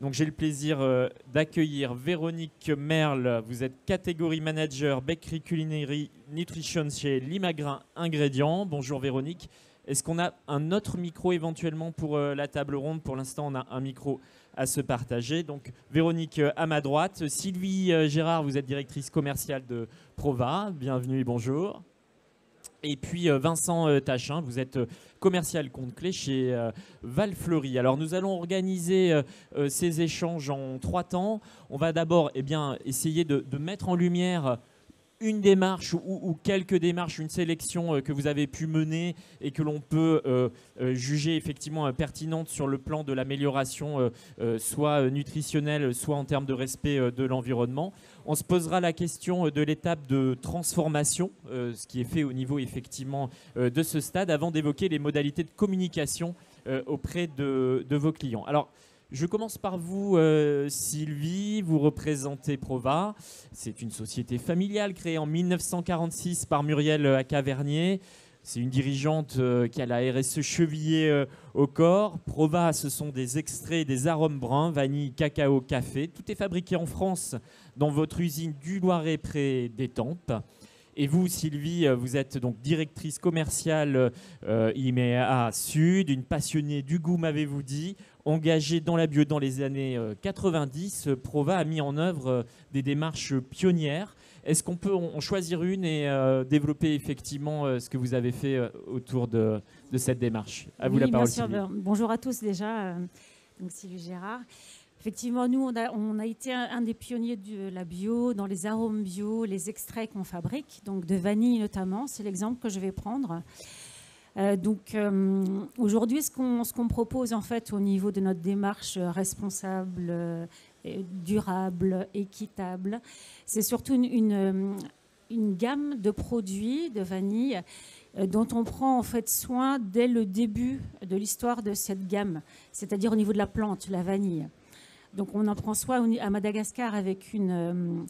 Donc j'ai le plaisir d'accueillir Véronique Merle. Vous êtes catégorie manager Bakery Culinary Nutrition chez Limagrain Ingrédients. Bonjour Véronique. Est-ce qu'on a un autre micro éventuellement pour la table ronde? Pour l'instant, on a un micro à se partager. Donc Véronique à ma droite. Sylvie Gérard, vous êtes directrice commerciale de Prova. Bienvenue et bonjour. Et puis Vincent Tachin, vous êtes commercial compte clé chez Valfleury. Alors nous allons organiser ces échanges en 3 temps. On va d'abord essayer de mettre en lumière une démarche ou quelques démarches, une sélection que vous avez pu mener et que l'on peut juger effectivement pertinente sur le plan de l'amélioration soit nutritionnelle, soit en termes de respect de l'environnement. On se posera la question de l'étape de transformation, ce qui est fait au niveau effectivement de ce stade, avant d'évoquer les modalités de communication auprès de vos clients. Alors, je commence par vous, Sylvie. Vous représentez Prova. C'est une société familiale créée en 1946 par Muriel Accavernier. C'est une dirigeante qui a la RSE chevillée au corps. Prova, ce sont des extraits, des arômes bruns, vanille, cacao, café. Tout est fabriqué en France dans votre usine du Loiret près d'Étampes. Et vous, Sylvie, vous êtes donc directrice commerciale IMEA Sud, une passionnée du goût, m'avez-vous dit, engagée dans la bio dans les années 90. Prova a mis en œuvre des démarches pionnières. Est-ce qu'on peut en choisir une et développer effectivement ce que vous avez fait autour de cette démarche? À vous la parole, Sylvie. Bonjour à tous déjà, donc Sylvie Gérard. Effectivement, nous, on a été un des pionniers de la bio, dans les arômes bio, les extraits qu'on fabrique, donc de vanille notamment, c'est l'exemple que je vais prendre. Aujourd'hui, ce qu'on propose en fait au niveau de notre démarche responsable, durable, équitable, c'est surtout une gamme de produits de vanille dont on prend en fait soin dès le début de l'histoire de cette gamme, c'est-à-dire au niveau de la plante, la vanille. Donc on en prend soin à Madagascar avec une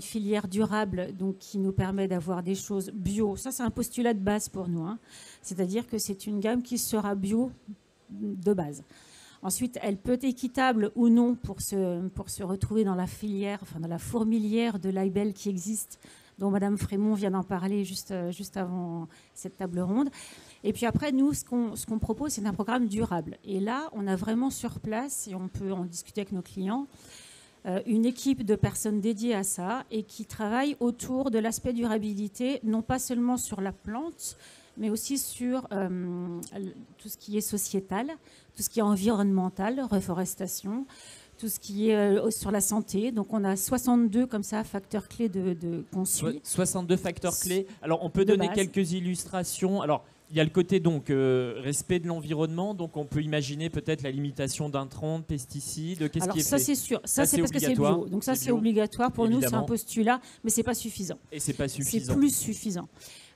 filière durable donc, qui nous permet d'avoir des choses bio. Ça, c'est un postulat de base pour nous, hein. C'est-à-dire que c'est une gamme qui sera bio de base. Ensuite, elle peut être équitable ou non pour se retrouver dans la filière, enfin dans la fourmilière de labels qui existent, dont Madame Frémont vient d'en parler juste avant cette table ronde. Et puis après, nous, ce qu'on propose, c'est un programme durable. Et là, on a vraiment sur place, et on peut en discuter avec nos clients, une équipe de personnes dédiées à ça et qui travaillent autour de l'aspect durabilité, non pas seulement sur la plante, mais aussi sur tout ce qui est sociétal, tout ce qui est environnemental, reforestation, tout ce qui est sur la santé. Donc on a 62 comme ça facteurs clés qu'on suit. 62 facteurs clés. Alors on peut donner quelques illustrations. Alors il y a le côté donc respect de l'environnement, donc on peut imaginer peut-être la limitation d'intrants, de pesticides. Qu'est-ce qui est ça fait? C'est sûr, ça c'est parce que c'est bio. Donc ça c'est obligatoire pour nous, c'est un postulat, mais c'est pas suffisant. Et c'est pas suffisant. C'est plus suffisant.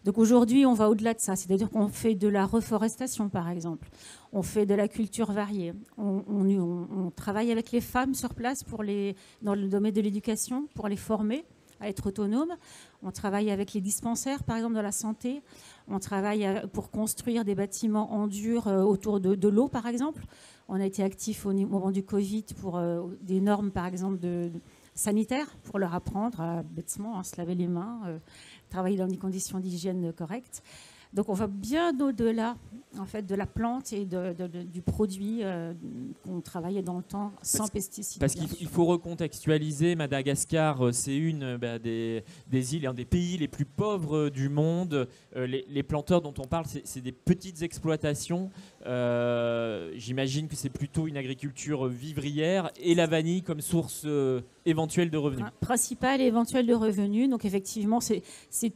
Donc aujourd'hui, on va au-delà de ça, c'est-à-dire qu'on fait de la reforestation, par exemple. On fait de la culture variée. On travaille avec les femmes sur place dans le domaine de l'éducation pour les former à être autonomes. On travaille avec les dispensaires, par exemple, de la santé. On travaille pour construire des bâtiments en dur autour de l'eau, par exemple. On a été actifs au moment du Covid pour des normes, par exemple, sanitaires, pour leur apprendre bêtement à se laver les mains, travailler dans des conditions d'hygiène correctes. Donc on va bien au-delà en fait, de la plante et du produit qu'on travaillait dans le temps sans pesticides. Parce qu'il faut recontextualiser, Madagascar, c'est une des îles, un des pays les plus pauvres du monde. Les planteurs dont on parle, c'est des petites exploitations. J'imagine que c'est plutôt une agriculture vivrière et la vanille comme source éventuelle de revenus. Principale et éventuelle de revenus. Donc effectivement, c'est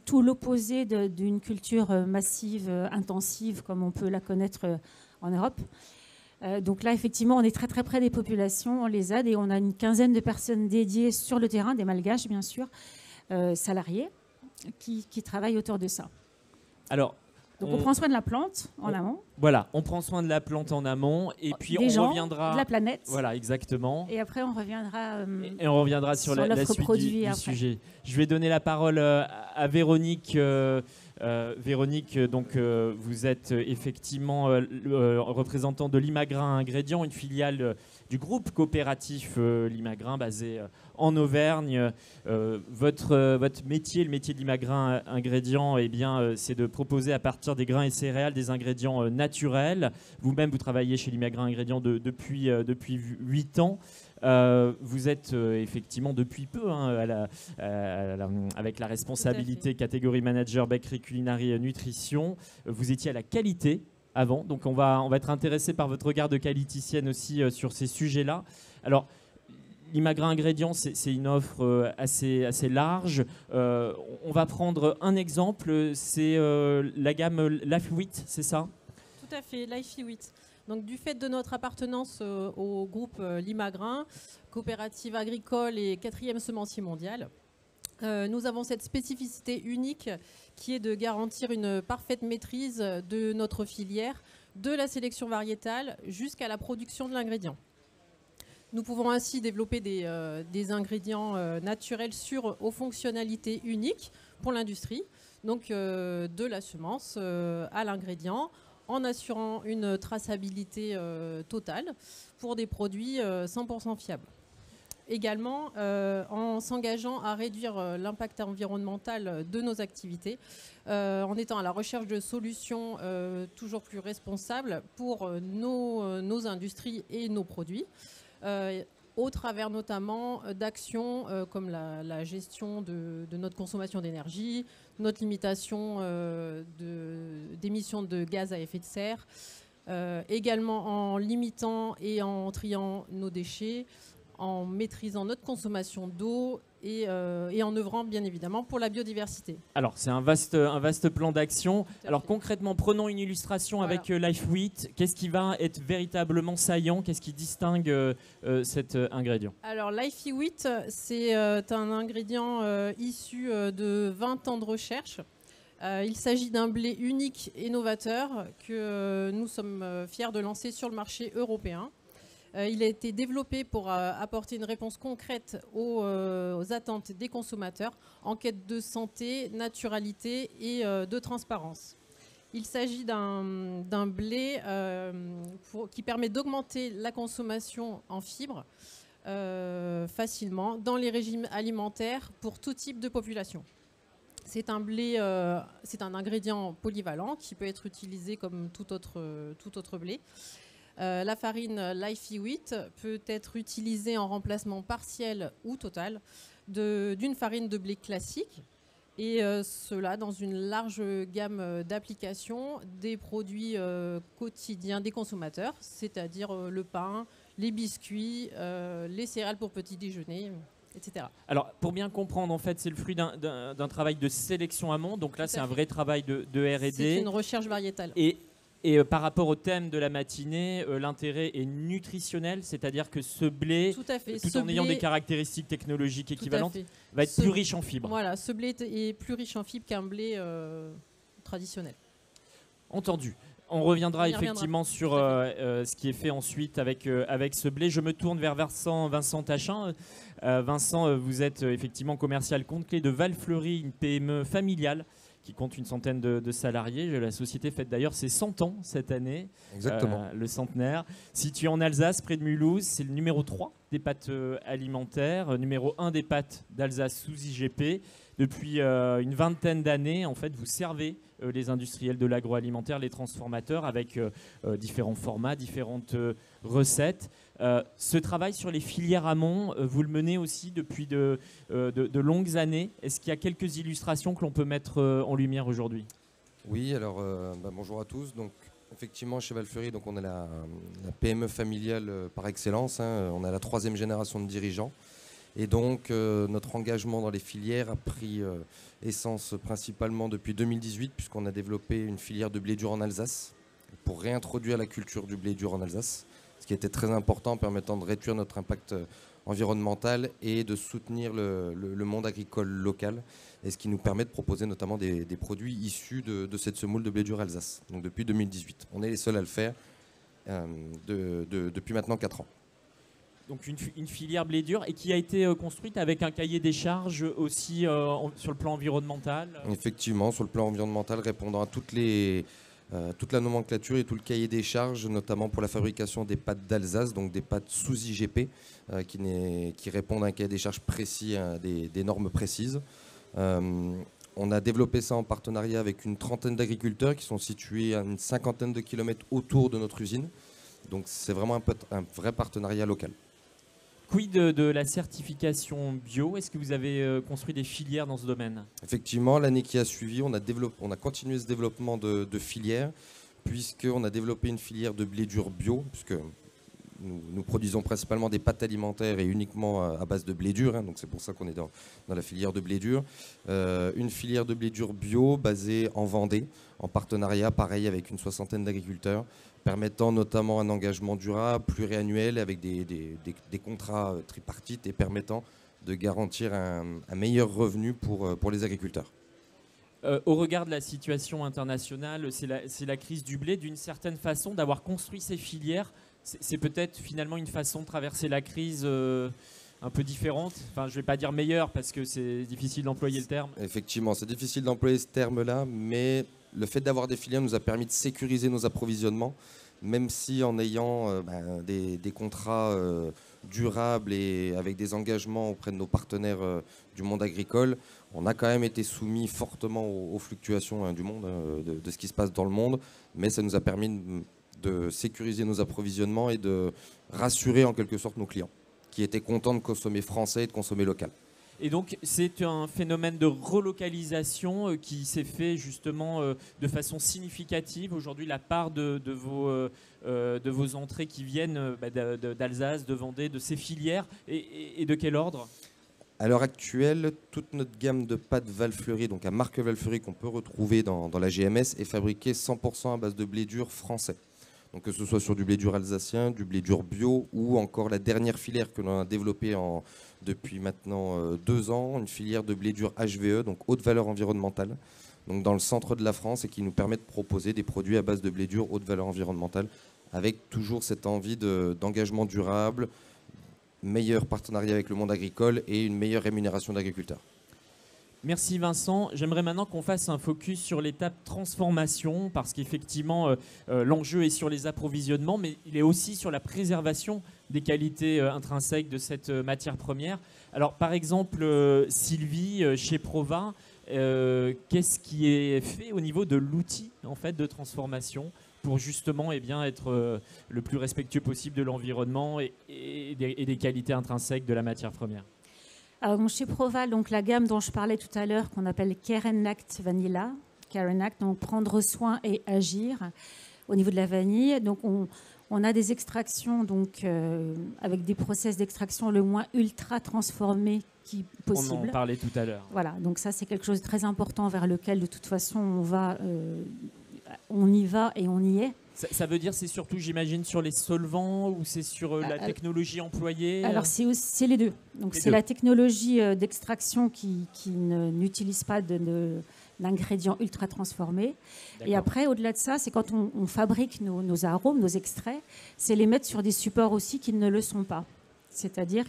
tout l'opposé d'une culture massive, intensive, comme on peut la connaître en Europe. Donc là, effectivement, on est très très près des populations, on les aide et on a une quinzaine de personnes dédiées sur le terrain, des malgaches bien sûr, salariés, qui travaillent autour de ça. Alors, donc on prend soin de la plante en amont. Voilà, on prend soin de la plante en amont et puis on reviendra de la planète. Voilà, exactement. Et après on reviendra. Et on reviendra sur la suite du sujet. Je vais donner la parole à Véronique. Véronique, donc vous êtes effectivement représentant de Limagrain Ingrédients, une filiale du groupe coopératif Limagrain basé en Auvergne. Votre métier, le métier de Limagrain Ingrédients, eh bien, c'est de proposer à partir des grains et céréales des ingrédients naturels. Vous-même, vous travaillez chez Limagrain Ingrédients depuis 8 ans. Vous êtes effectivement depuis peu avec la responsabilité catégorie manager bakery culinary nutrition. Vous étiez à la qualité avant, donc on va être intéressé par votre regard de qualiticienne aussi sur ces sujets-là. Alors, Limagrain Ingrédients, c'est une offre assez large. On va prendre un exemple, c'est la gamme Life 8, c'est ça? Tout à fait, Life 8. Donc, du fait de notre appartenance au groupe Limagrain, coopérative agricole et 4e semencier mondial, nous avons cette spécificité unique qui est de garantir une parfaite maîtrise de notre filière, de la sélection variétale jusqu'à la production de l'ingrédient. Nous pouvons ainsi développer des ingrédients naturels sûrs aux fonctionnalités uniques pour l'industrie, donc de la semence à l'ingrédient, en assurant une traçabilité totale pour des produits 100% fiables. Également, en s'engageant à réduire l'impact environnemental de nos activités, en étant à la recherche de solutions toujours plus responsables pour nos industries et nos produits, au travers notamment d'actions comme la gestion de notre consommation d'énergie, notre limitation d'émissions de gaz à effet de serre, également en limitant et en triant nos déchets, en maîtrisant notre consommation d'eau et en œuvrant bien évidemment pour la biodiversité. Alors c'est un vaste plan d'action. Alors concrètement, prenons une illustration avec Life 8. Qu'est-ce qui va être véritablement saillant? Qu'est-ce qui distingue cet ingrédient? Alors Life 8, c'est un ingrédient issu de 20 ans de recherche. Il s'agit d'un blé unique et novateur que nous sommes fiers de lancer sur le marché européen. Il a été développé pour apporter une réponse concrète aux attentes des consommateurs en quête de santé, naturalité et de transparence. Il s'agit d'un blé qui permet d'augmenter la consommation en fibres facilement dans les régimes alimentaires pour tout type de population. C'est un blé, c'est un ingrédient polyvalent qui peut être utilisé comme tout autre blé. La farine Life 8 peut être utilisée en remplacement partiel ou total d'une farine de blé classique, et cela dans une large gamme d'applications des produits quotidiens des consommateurs, c'est-à-dire le pain, les biscuits, les céréales pour petit déjeuner, etc. Alors, pour bien comprendre, en fait, c'est le fruit d'un travail de sélection amont. Donc là, c'est un vrai travail de R&D. C'est une recherche variétale. Et par rapport au thème de la matinée, l'intérêt est nutritionnel, c'est-à-dire que ce blé, tout en ayant des caractéristiques technologiques équivalentes, va être plus riche en fibres. Voilà, ce blé est plus riche en fibres qu'un blé traditionnel. Entendu. On reviendra effectivement sur ce qui est fait ensuite avec ce blé. Je me tourne vers Vincent Tachin. Vincent, vous êtes effectivement commercial compte clé de Valfleury, une PME familiale qui compte une centaine de salariés. La société fête d'ailleurs ses 100 ans cette année. Exactement. Le centenaire. Situé en Alsace, près de Mulhouse, c'est le numéro 3 des pâtes alimentaires, numéro 1 des pâtes d'Alsace sous IGP. Depuis une vingtaine d'années, en fait, vous servez les industriels de l'agroalimentaire, les transformateurs, avec différents formats, différentes recettes. Ce travail sur les filières amont, vous le menez aussi depuis de longues années. Est-ce qu'il y a quelques illustrations que l'on peut mettre en lumière aujourd'hui? Oui, alors bonjour à tous. Donc, effectivement, chez Valfleury, donc, on a la PME familiale par excellence. On a la 3e génération de dirigeants. Et donc, notre engagement dans les filières a pris essence principalement depuis 2018, puisqu'on a développé une filière de blé dur en Alsace pour réintroduire la culture du blé dur en Alsace, ce qui était très important, permettant de réduire notre impact environnemental et de soutenir le monde agricole local, et ce qui nous permet de proposer notamment des produits issus de cette semoule de blé dur Alsace. Donc depuis 2018. On est les seuls à le faire depuis maintenant 4 ans. Donc une filière blé dur et qui a été construite avec un cahier des charges aussi sur le plan environnemental. Effectivement, sur le plan environnemental, répondant à toutes les toute la nomenclature et tout le cahier des charges, notamment pour la fabrication des pâtes d'Alsace, donc des pâtes sous IGP, qui répondent à un cahier des charges précis, à des normes précises. On a développé ça en partenariat avec une trentaine d'agriculteurs qui sont situés à une cinquantaine de kilomètres autour de notre usine. Donc c'est vraiment un vrai partenariat local. Quid de la certification bio? Est-ce que vous avez construit des filières dans ce domaine? Effectivement, l'année qui a suivi, on a continué ce développement de filières, puisqu'on a développé une filière de blé dur bio, puisque nous produisons principalement des pâtes alimentaires et uniquement à base de blé dur, hein, donc c'est pour ça qu'on est dans la filière de blé dur. Une filière de blé dur bio basée en Vendée, en partenariat pareil avec une soixantaine d'agriculteurs, permettant notamment un engagement durable, pluriannuel, avec des contrats tripartites et permettant de garantir un meilleur revenu pour les agriculteurs. Au regard de la situation internationale, c'est la crise du blé, d'une certaine façon, d'avoir construit ces filières. C'est peut-être finalement une façon de traverser la crise un peu différente. Enfin, je ne vais pas dire meilleure parce que c'est difficile d'employer le terme. Effectivement, c'est difficile d'employer ce terme-là, mais le fait d'avoir des filières nous a permis de sécuriser nos approvisionnements, même si en ayant des contrats durables et avec des engagements auprès de nos partenaires du monde agricole, on a quand même été soumis fortement aux fluctuations du monde, de ce qui se passe dans le monde, mais ça nous a permis de sécuriser nos approvisionnements et de rassurer en quelque sorte nos clients, qui étaient contents de consommer français et de consommer local. Et donc, c'est un phénomène de relocalisation qui s'est fait justement de façon significative. Aujourd'hui, la part de vos entrées qui viennent d'Alsace, de Vendée, de ces filières, et de quel ordre? À l'heure actuelle, toute notre gamme de pâtes Valfleury, donc à marque Valfleury qu'on peut retrouver dans la GMS, est fabriquée 100% à base de blé dur français. Donc que ce soit sur du blé dur alsacien, du blé dur bio ou encore la dernière filière que l'on a développée depuis maintenant 2 ans, une filière de blé dur HVE, donc haute valeur environnementale, donc dans le centre de la France et qui nous permet de proposer des produits à base de blé dur haute valeur environnementale avec toujours cette envie d'engagement durable, meilleur partenariat avec le monde agricole et une meilleure rémunération d'agriculteurs. Merci Vincent. J'aimerais maintenant qu'on fasse un focus sur l'étape transformation parce qu'effectivement l'enjeu est sur les approvisionnements mais il est aussi sur la préservation des qualités intrinsèques de cette matière première. Alors par exemple Sylvie chez Prova, qu'est-ce qui est fait au niveau de l'outil en fait de transformation pour justement être le plus respectueux possible de l'environnement et des qualités intrinsèques de la matière première? Alors, chez Proval, donc la gamme dont je parlais tout à l'heure, qu'on appelle Care and Act Vanilla, Care and Act, donc prendre soin et agir au niveau de la vanille. Donc on a des extractions donc avec des process d'extraction le moins ultra transformés qui possible. On en parlait tout à l'heure. Voilà, donc ça c'est quelque chose de très important vers lequel de toute façon on y va et on y est. Ça veut dire c'est surtout, j'imagine, sur les solvants ou c'est sur la technologie employée? Alors c'est les deux. Donc c'est la technologie d'extraction qui n'utilise pas d'ingrédients ultra transformés. Et après, au-delà de ça, c'est quand on fabrique nos arômes, nos extraits, c'est les mettre sur des supports aussi qui ne le sont pas. C'est-à-dire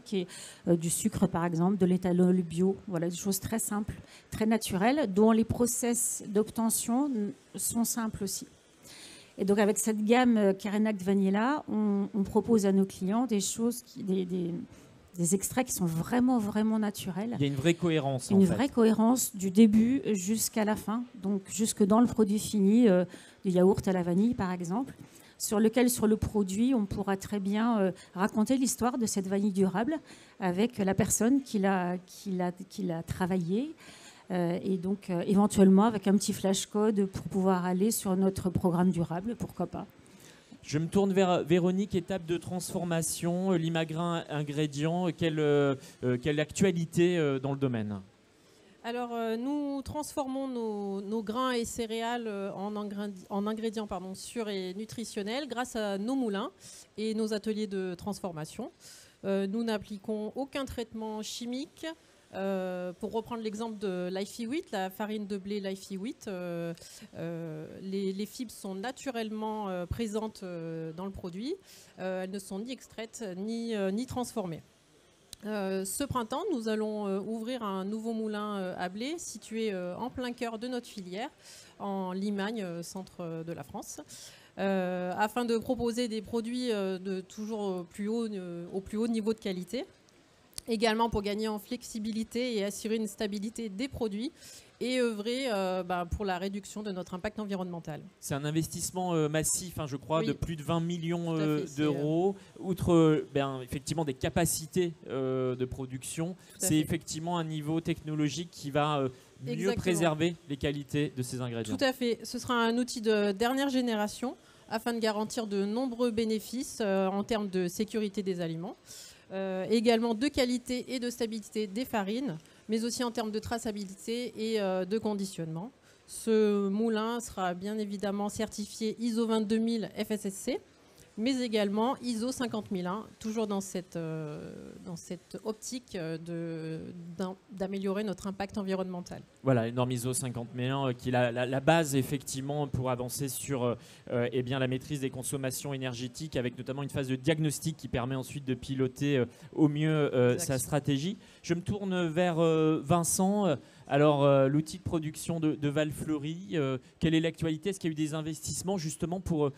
du sucre, par exemple, de l'éthanol bio, voilà, des choses très simples, très naturelles, dont les process d'obtention sont simples aussi. Et donc, avec cette gamme Care and Act Vanilla, on propose à nos clients des choses, des extraits qui sont vraiment, vraiment naturels. Il y a une vraie cohérence. Une vraie cohérence du début jusqu'à la fin, donc jusque dans le produit fini, du yaourt à la vanille, par exemple, sur lequel, sur le produit, on pourra très bien raconter l'histoire de cette vanille durable avec la personne qui l'a travaillée. Et donc éventuellement avec un petit flash code pour pouvoir aller sur notre programme durable, pourquoi pas. Je me tourne vers Véronique, étape de transformation, Limagrain ingrédients, quelle actualité dans le domaine? Alors nous transformons nos grains et céréales en ingrédients sûrs et nutritionnels grâce à nos moulins et nos ateliers de transformation. Nous n'appliquons aucun traitement chimique. Pour reprendre l'exemple de Lifey Wheat, la farine de blé Lifey Wheat, les fibres sont naturellement présentes dans le produit. Elles ne sont ni extraites ni transformées. Ce printemps, nous allons ouvrir un nouveau moulin à blé situé en plein cœur de notre filière, en Limagne, centre de la France, afin de proposer des produits de toujours au plus haut niveau de qualité. Également pour gagner en flexibilité et assurer une stabilité des produits et œuvrer pour la réduction de notre impact environnemental. C'est un investissement massif, je crois, Oui. de plus de 20 millions fait, d'euros. Outre effectivement des capacités de production, c'est fait. effectivement un niveau technologique qui va mieux Exactement. préserver les qualités de ces ingrédients. Tout à fait. Ce sera un outil de dernière génération afin de garantir de nombreux bénéfices en termes de sécurité des aliments. Également de qualité et de stabilité des farines, mais aussi en termes de traçabilité et de conditionnement. Ce moulin sera bien évidemment certifié ISO 22000 FSSC, mais également ISO 50001, toujours dans cette optique d'améliorer notre impact environnemental. Voilà, une norme ISO 50001 qui est la base effectivement pour avancer sur la maîtrise des consommations énergétiques, avec notamment une phase de diagnostic qui permet ensuite de piloter au mieux sa stratégie. Je me tourne vers Vincent. Alors, l'outil de production de Val-Fleury, quelle est l'actualité? Est-ce qu'il y a eu des investissements justement pour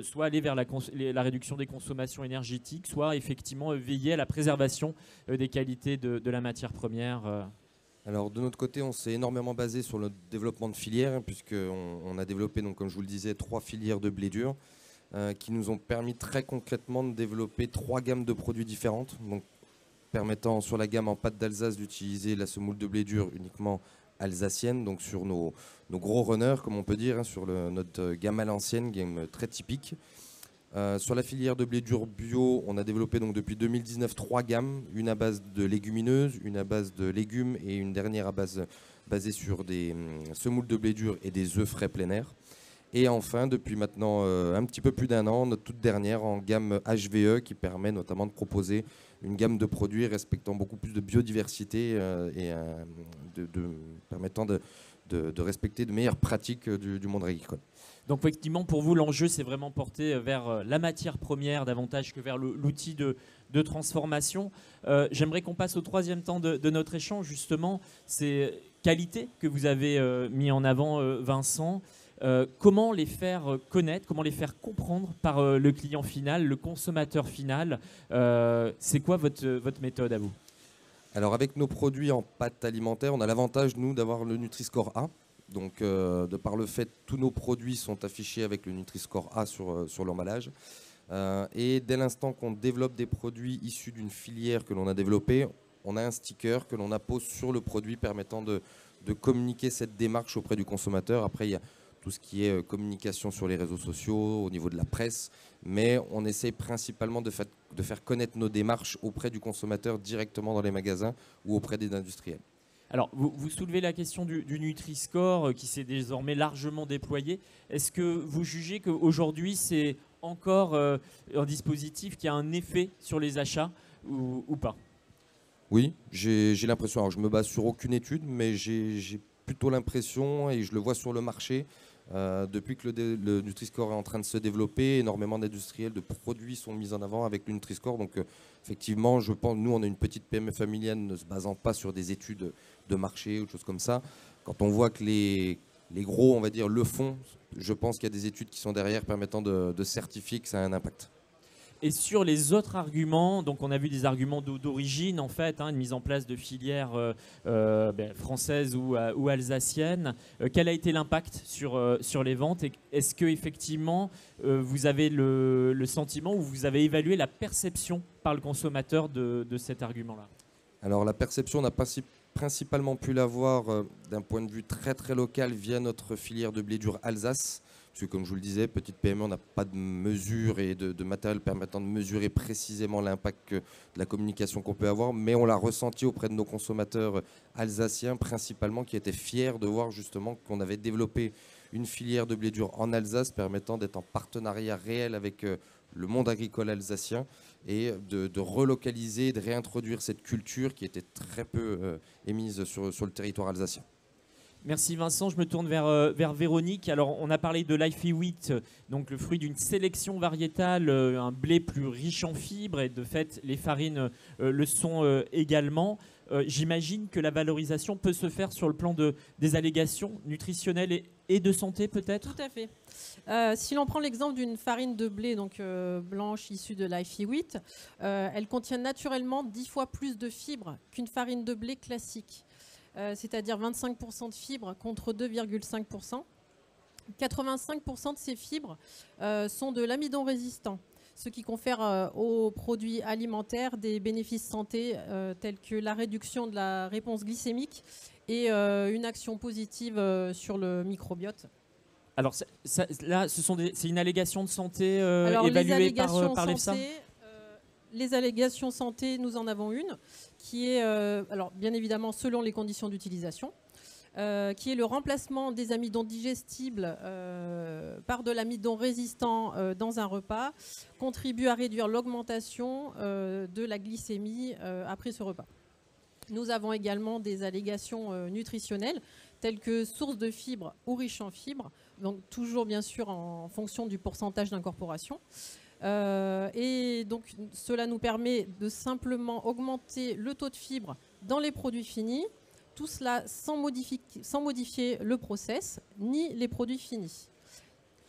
soit aller vers la réduction des consommations énergétiques, soit effectivement veiller à la préservation des qualités de la matière première Alors de notre côté, on s'est énormément basé sur le développement de filières, puisqu'on a développé, donc, comme je vous le disais, 3 filières de blé dur qui nous ont permis très concrètement de développer 3 gammes de produits différentes, donc permettant sur la gamme en pâte d'Alsace d'utiliser la semoule de blé dur uniquement alsacienne, donc sur nos gros runners, comme on peut dire, sur notre gamme à l'ancienne, gamme très typique. Sur la filière de blé dur bio, on a développé donc depuis 2019 3 gammes, une à base de légumineuses, une à base de légumes et une dernière basée sur des semoules de blé dur et des œufs frais plein air. Et enfin, depuis maintenant un petit peu plus d'1 an, notre toute dernière en gamme HVE qui permet notamment de proposer une gamme de produits respectant beaucoup plus de biodiversité permettant de respecter de meilleures pratiques du monde agricole. Donc effectivement, pour vous, l'enjeu, c'est vraiment porté vers la matière première davantage que vers l'outil de transformation. J'aimerais qu'on passe au 3e temps de notre échange, justement. Ces qualités que vous avez mis en avant, Vincent. Comment les faire connaître, comment les faire comprendre par le client final, le consommateur final? C'est quoi votre méthode à vous? Alors avec nos produits en pâte alimentaire, on a l'avantage, nous, d'avoir le Nutri-Score A. Donc de par le fait, tous nos produits sont affichés avec le Nutri-Score A sur l'emballage. Et dès l'instant qu'on développe des produits issus d'une filière que l'on a développée, on a un sticker que l'on appose sur le produit permettant de communiquer cette démarche auprès du consommateur. Après, il y a tout ce qui est communication sur les réseaux sociaux, au niveau de la presse, mais on essaie principalement de faire connaître nos démarches auprès du consommateur directement dans les magasins ou auprès des industriels. Alors, vous soulevez la question du Nutri-Score qui s'est désormais largement déployé. Est-ce que vous jugez qu'aujourd'hui, c'est encore un dispositif qui a un effet sur les achats ou pas? Oui, j'ai l'impression. Alors, je me base sur aucune étude, mais j'ai plutôt l'impression, et je le vois sur le marché, depuis que le Nutri-Score est en train de se développer, énormément d'industriels, de produits sont mis en avant avec le Nutri-Score. Donc effectivement, je pense, nous on est une petite PME familiale ne se basant pas sur des études de marché ou de choses comme ça. Quand on voit que les gros, on va dire, le font, je pense qu'il y a des études qui sont derrière permettant de certifier que ça a un impact. Et sur les autres arguments, donc on a vu des arguments d'origine en fait, une mise en place de filières françaises ou alsaciennes. Quel a été l'impact sur les ventes? Est-ce que effectivement vous avez le sentiment ou vous avez évalué la perception par le consommateur de cet argument-là? Alors la perception, on a principalement pu l'avoir d'un point de vue très très local via notre filière de blé dur Alsace. Parce que comme je vous le disais, petite PME, on n'a pas de mesure et de matériel permettant de mesurer précisément l'impact de la communication qu'on peut avoir, mais on l'a ressenti auprès de nos consommateurs alsaciens principalement, qui étaient fiers de voir justement qu'on avait développé une filière de blé dur en Alsace permettant d'être en partenariat réel avec le monde agricole alsacien et de relocaliser, de réintroduire cette culture qui était très peu émise sur le territoire alsacien. Merci Vincent, je me tourne vers Véronique. Alors on a parlé de Lifey Wheat, donc le fruit d'une sélection variétale, un blé plus riche en fibres et de fait les farines le sont également. J'imagine que la valorisation peut se faire sur le plan des allégations nutritionnelles et de santé peut-être. Tout à fait. Si l'on prend l'exemple d'une farine de blé donc, blanche issue de Lifey Wheat, elle contient naturellement 10 fois plus de fibres qu'une farine de blé classique. C'est-à-dire 25% de fibres contre 2,5%. 85% de ces fibres sont de l'amidon résistant, ce qui confère aux produits alimentaires des bénéfices santé tels que la réduction de la réponse glycémique et une action positive sur le microbiote. Alors là, c'est une allégation de santé Alors, évaluée par l'EFSA. Les allégations santé, nous en avons une qui est, alors bien évidemment selon les conditions d'utilisation, qui est le remplacement des amidons digestibles par de l'amidon résistant dans un repas, contribue à réduire l'augmentation de la glycémie après ce repas. Nous avons également des allégations nutritionnelles telles que source de fibres ou riche en fibres, donc toujours bien sûr en fonction du pourcentage d'incorporation. Et donc cela nous permet de simplement augmenter le taux de fibres dans les produits finis, tout cela sans modifier le process ni les produits finis.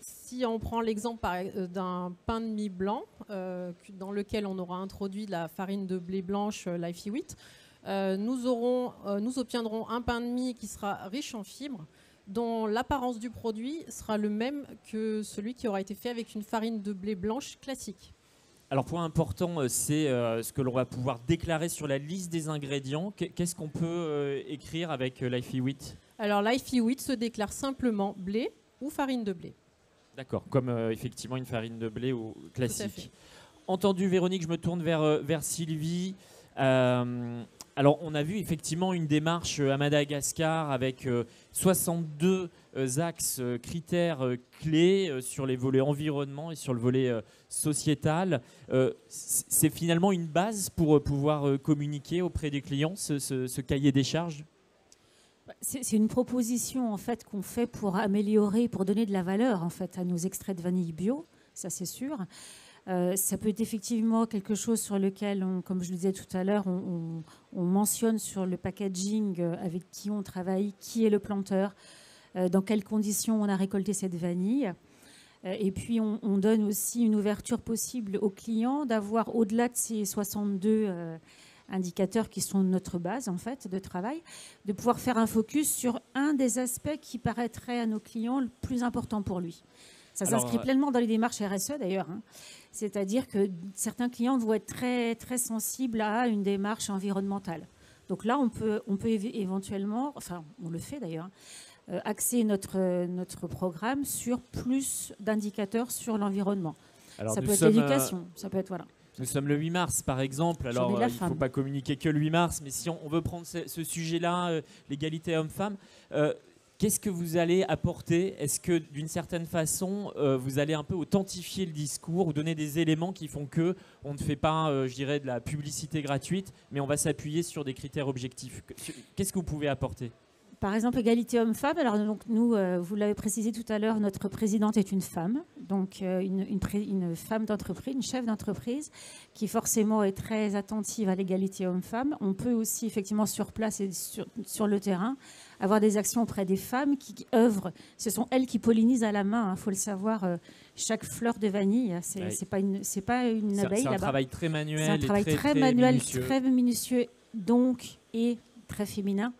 Si on prend l'exemple d'un pain de mie blanc dans lequel on aura introduit de la farine de blé blanche Lifey Wheat, nous obtiendrons un pain de mie qui sera riche en fibres, dont l'apparence du produit sera le même que celui qui aura été fait avec une farine de blé blanche classique. Alors, point important, c'est ce que l'on va pouvoir déclarer sur la liste des ingrédients. Qu'est-ce qu'on peut écrire avec Lifey Wheat ? Alors, Lifey Wheat se déclare simplement blé ou farine de blé. D'accord, comme effectivement une farine de blé ou classique. Entendu, Véronique, je me tourne vers Sylvie. Alors, on a vu effectivement une démarche à Madagascar avec 62 axes critères clés sur les volets environnement et sur le volet sociétal. C'est finalement une base pour pouvoir communiquer auprès des clients, ce cahier des charges ? C'est une proposition en fait qu'on fait pour améliorer, pour donner de la valeur en fait à nos extraits de vanille bio, ça c'est sûr. Ça peut être effectivement quelque chose sur lequel, comme je le disais tout à l'heure, on mentionne sur le packaging avec qui on travaille, qui est le planteur, dans quelles conditions on a récolté cette vanille. Et puis on donne aussi une ouverture possible aux clients d'avoir, au-delà de ces 62 indicateurs qui sont notre base en fait de travail, de pouvoir faire un focus sur un des aspects qui paraîtrait à nos clients le plus important pour lui. Ça s'inscrit pleinement dans les démarches RSE d'ailleurs. C'est-à-dire que certains clients vont être très, très sensibles à une démarche environnementale. Donc là, on peut éventuellement, enfin on le fait d'ailleurs, axer notre programme sur plus d'indicateurs sur l'environnement. Ça peut être l'éducation, ça peut être voilà. Nous sommes le 8 mars, par exemple. Alors, il ne faut pas communiquer que le 8 mars, mais si on veut prendre ce sujet-là, l'égalité homme-femme, qu'est-ce que vous allez apporter ? Est-ce que, d'une certaine façon, vous allez un peu authentifier le discours ou donner des éléments qui font qu'on ne fait pas, je dirais, de la publicité gratuite, mais on va s'appuyer sur des critères objectifs ? Qu'est-ce que vous pouvez apporter ? Par exemple, égalité homme-femme. Alors, donc, nous, vous l'avez précisé tout à l'heure, notre présidente est une femme, donc une femme d'entreprise, une chef d'entreprise, qui forcément est très attentive à l'égalité homme-femme. On peut aussi, effectivement, sur place et sur le terrain, avoir des actions auprès des femmes qui œuvrent. Ce sont elles qui pollinisent à la main, il faut le savoir, chaque fleur de vanille. C'est pas une abeille là-bas. C'est un travail très manuel. C'est un travail très manuel, très minutieux, donc, et très féminin.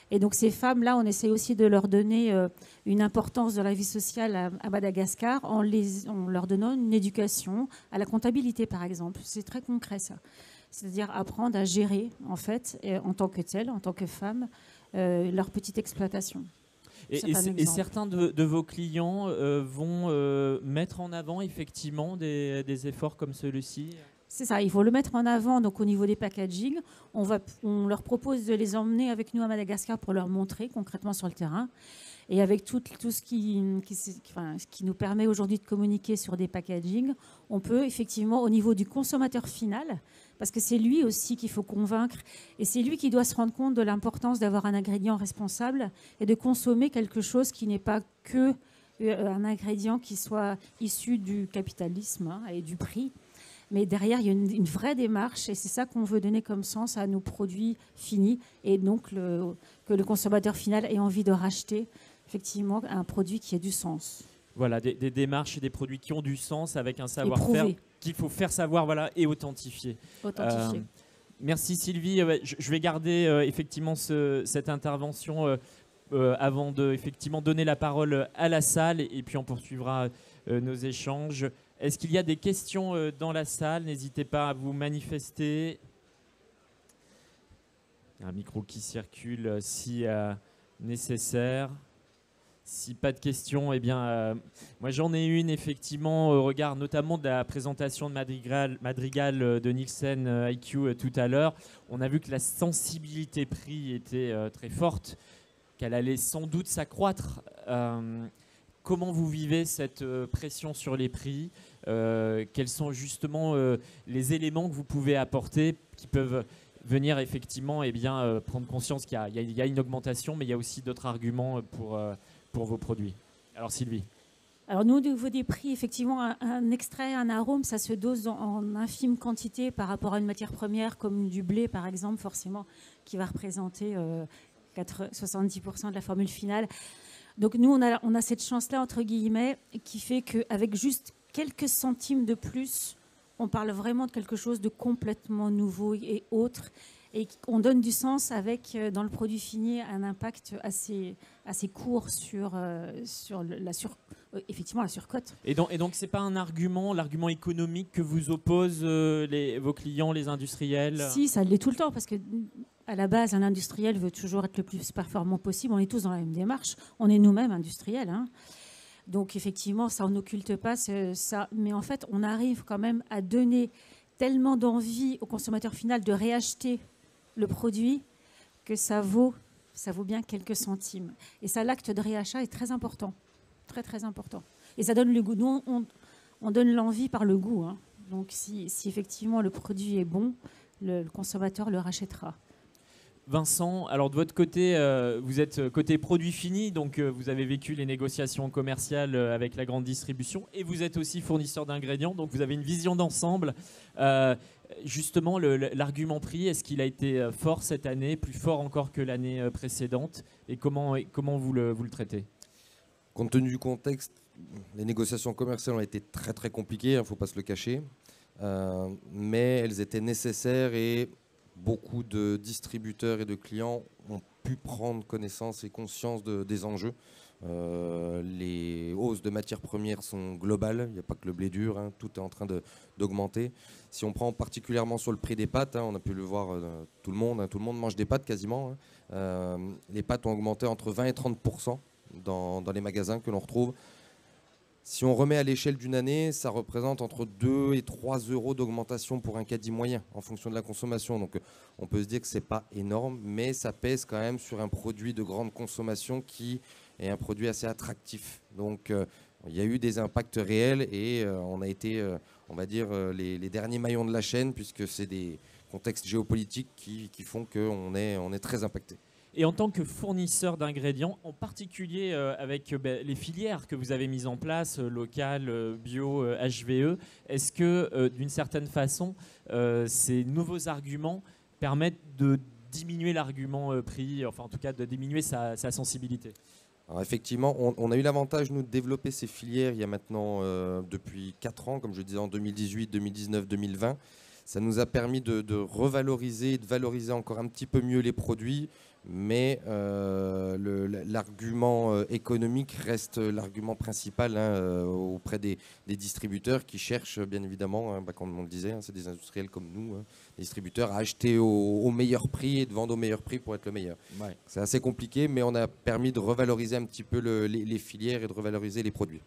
Et donc ces femmes-là, on essaie aussi de leur donner une importance dans la vie sociale à Madagascar en leur donnant une éducation à la comptabilité, par exemple. C'est très concret, ça. C'est-à-dire apprendre à gérer, en fait, en tant que telle, en tant que femme, leur petite exploitation. Et certains de vos clients vont mettre en avant effectivement des efforts comme celui-ci ? C'est ça, il faut le mettre en avant. Donc au niveau des packaging, on leur propose de les emmener avec nous à Madagascar pour leur montrer concrètement sur le terrain. Et avec tout ce qui nous permet aujourd'hui de communiquer sur des packaging, on peut effectivement, au niveau du consommateur final, parce que c'est lui aussi qu'il faut convaincre, et c'est lui qui doit se rendre compte de l'importance d'avoir un ingrédient responsable et de consommer quelque chose qui n'est pas que un ingrédient qui soit issu du capitalisme et du prix. Mais derrière, il y a une vraie démarche, et c'est ça qu'on veut donner comme sens à nos produits finis, et donc que le consommateur final ait envie de racheter effectivement un produit qui ait du sens. Voilà, des démarches et des produits qui ont du sens avec un savoir-faire qu'il faut faire savoir, voilà, et authentifier. Merci Sylvie. Je vais garder effectivement cette intervention avant de effectivement donner la parole à la salle, et puis on poursuivra nos échanges. Est-ce qu'il y a des questions dans la salle? N'hésitez pas à vous manifester. Il y a un micro qui circule si nécessaire. Si pas de questions, eh bien, moi j'en ai une effectivement au regard notamment de la présentation de Madrigal de Nielsen IQ tout à l'heure. On a vu que la sensibilité prix était très forte, qu'elle allait sans doute s'accroître. Comment vous vivez cette pression sur les prix? Quels sont justement les éléments que vous pouvez apporter qui peuvent venir effectivement prendre conscience qu'il y a une augmentation, mais il y a aussi d'autres arguments pour vos produits. Alors Sylvie. Alors nous, au niveau des prix, effectivement, un extrait, un arôme, ça se dose en infime quantité par rapport à une matière première comme du blé, par exemple, forcément, qui va représenter 70% de la formule finale. Donc nous, on a cette chance-là, entre guillemets, qui fait qu'avec juste quelques centimes de plus, on parle vraiment de quelque chose de complètement nouveau et autre. Et on donne du sens avec, dans le produit fini, un impact assez court sur effectivement la surcote. Et donc ce n'est pas un argument, l'argument économique que vous opposent vos clients, les industriels? Si, ça l'est tout le temps, parce que à la base, un industriel veut toujours être le plus performant possible. On est tous dans la même démarche. On est nous-mêmes industriels, hein. Donc effectivement, ça, on n'occulte pas ça. Mais en fait, on arrive quand même à donner tellement d'envie au consommateur final de réacheter le produit que ça vaut bien quelques centimes. Et ça, l'acte de réachat est très important. Très, très important. Et ça donne le goût. Nous, on donne l'envie par le goût, hein. Donc si effectivement le produit est bon, le consommateur le rachètera. Vincent, alors de votre côté, vous êtes côté produit fini, donc vous avez vécu les négociations commerciales avec la grande distribution, et vous êtes aussi fournisseur d'ingrédients, donc vous avez une vision d'ensemble. Justement, l'argument prix, est-ce qu'il a été fort cette année, plus fort encore que l'année précédente, et comment vous le traitez? Compte tenu du contexte, les négociations commerciales ont été très très compliquées, il ne faut pas se le cacher, mais elles étaient nécessaires, et beaucoup de distributeurs et de clients ont pu prendre connaissance et conscience des enjeux. Les hausses de matières premières sont globales, il n'y a pas que le blé dur, hein, tout est en train d'augmenter. Si on prend particulièrement sur le prix des pâtes, hein, on a pu le voir, tout le monde mange des pâtes quasiment, hein. Les pâtes ont augmenté entre 20 et 30% dans les magasins que l'on retrouve. Si on remet à l'échelle d'une année, ça représente entre 2 et 3 euros d'augmentation pour un caddie moyen en fonction de la consommation. Donc on peut se dire que ce n'est pas énorme, mais ça pèse quand même sur un produit de grande consommation qui est un produit assez attractif. Donc il y a eu des impacts réels, et on a été, on va dire, les derniers maillons de la chaîne, puisque c'est des contextes géopolitiques qui font qu'on est très impacté. Et en tant que fournisseur d'ingrédients, en particulier avec les filières que vous avez mises en place, locales, bio, HVE, est-ce que d'une certaine façon, ces nouveaux arguments permettent de diminuer l'argument prix, enfin en tout cas de diminuer sa sensibilité? Alors effectivement, on a eu l'avantage, nous, de développer ces filières il y a maintenant depuis 4 ans, comme je le disais, en 2018, 2019, 2020. Ça nous a permis de revaloriser, de valoriser encore un petit peu mieux les produits, mais l'argument économique reste l'argument principal, hein, auprès des distributeurs qui cherchent, bien évidemment, hein, comme on le disait, hein, c'est des industriels comme nous, hein, des distributeurs, à acheter au meilleur prix et de vendre au meilleur prix pour être le meilleur. Ouais. C'est assez compliqué, mais on a permis de revaloriser un petit peu les filières et de revaloriser les produits.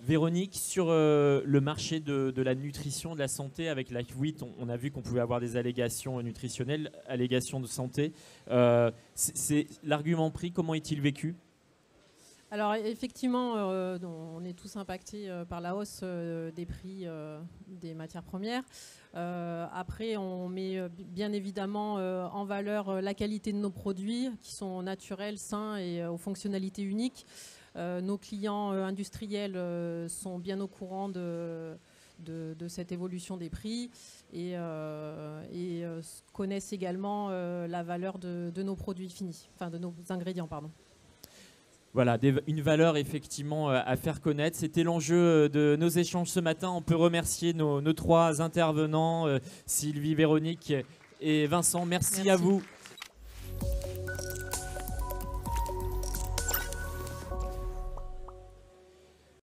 Véronique, sur le marché de la nutrition, de la santé, avec Life 8, on a vu qu'on pouvait avoir des allégations nutritionnelles, allégations de santé. C'est l'argument prix, comment est-il vécu? Alors effectivement, on est tous impactés par la hausse des prix des matières premières. Après, on met bien évidemment en valeur la qualité de nos produits qui sont naturels, sains et aux fonctionnalités uniques. Nos clients industriels sont bien au courant de cette évolution des prix et connaissent également la valeur de nos produits finis, enfin de nos ingrédients, pardon. Voilà, une valeur effectivement à faire connaître. C'était l'enjeu de nos échanges ce matin. On peut remercier nos 3 intervenants, Sylvie, Véronique et Vincent. Merci à vous.